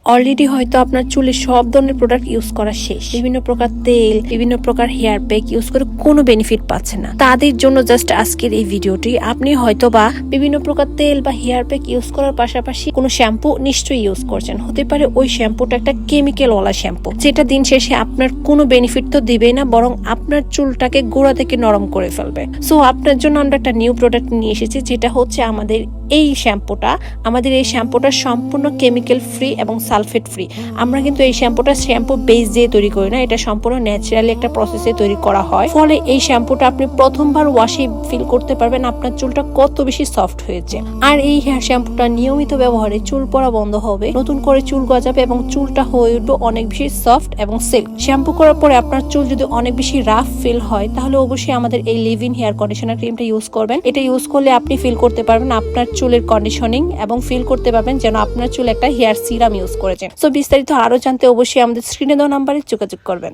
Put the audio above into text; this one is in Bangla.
অলরেডি হয়তো আপনার চুলে সব ধরনের প্রোডাক্ট ইউজ করা শেষ, বিভিন্ন প্রকার তেল, বিভিন্ন প্রকার হেয়ার প্যাক ইউজ করে কোনো বেনিফিট পাচ্ছে না, তাদের জন্য জাস্ট আজকের এই ভিডিওটি। আপনি হয়তো বা বিভিন্ন প্রকার তেল বা হেয়ার প্যাক ইউজ করার পাশাপাশি কোনো শ্যাম্পু নিশ্চয়ই ইউজ করছেন। হতে পারে ওই শ্যাম্পুটা একটা কেমিক্যাল ওয়ালা শ্যাম্পু, যেটা দিন শেষে আপনার কোনো বেনিফিট তো দিবেই না, বরং আপনার চুলটাকে গোড়া থেকে নরম করে ফেলবে। সো আপনার জন্য আমরা একটা নিউ প্রোডাক্ট নিয়ে এসেছি, যেটা হচ্ছে আমাদের এই শ্যাম্পুটা। আমাদের এই শ্যাম্পুটা সম্পূর্ণ কেমিক্যাল ফ্রি এবং সালফেট ফ্রি। আমরা কিন্তু এই শ্যাম্পুটা শ্যাম্পু বেস দিয়ে তৈরি করি না, এটা সম্পূর্ণ ন্যাচারালি একটা প্রসেসে তৈরি করা হয়। ফলে এই শ্যাম্পুটা আপনি প্রথমবার ওয়াশে ফিল করতে পারবেন আপনার চুলটা কত বেশি সফট হয়েছে। আর এই হেয়ার শ্যাম্পুটা নিয়মিত ব্যবহারে চুল পড়া বন্ধ হবে, নতুন করে চুল গজাবে এবং চুলটা হয়ে উঠবে অনেক বেশি সফট এবং সিল্ক। শ্যাম্পু করার পরে আপনার চুল যদি অনেক বেশি রাফ ফিল হয়, তাহলে অবশ্যই আমাদের এই লিভ ইন হেয়ার কন্ডিশনার ক্রিমটা ইউজ করবেন। এটা ইউজ করলে আপনি ফিল করতে পারবেন আপনার চুলের কন্ডিশনিং এবং ফিল করতে পারবেন যেন আপনার চুল একটা হেয়ার সিরাম ইউজ করেছেন। সো বিস্তারিত আরো জানতে অবশ্যই আমাদের স্ক্রিনে দেওয়া নাম্বারে যোগাযোগ করবেন।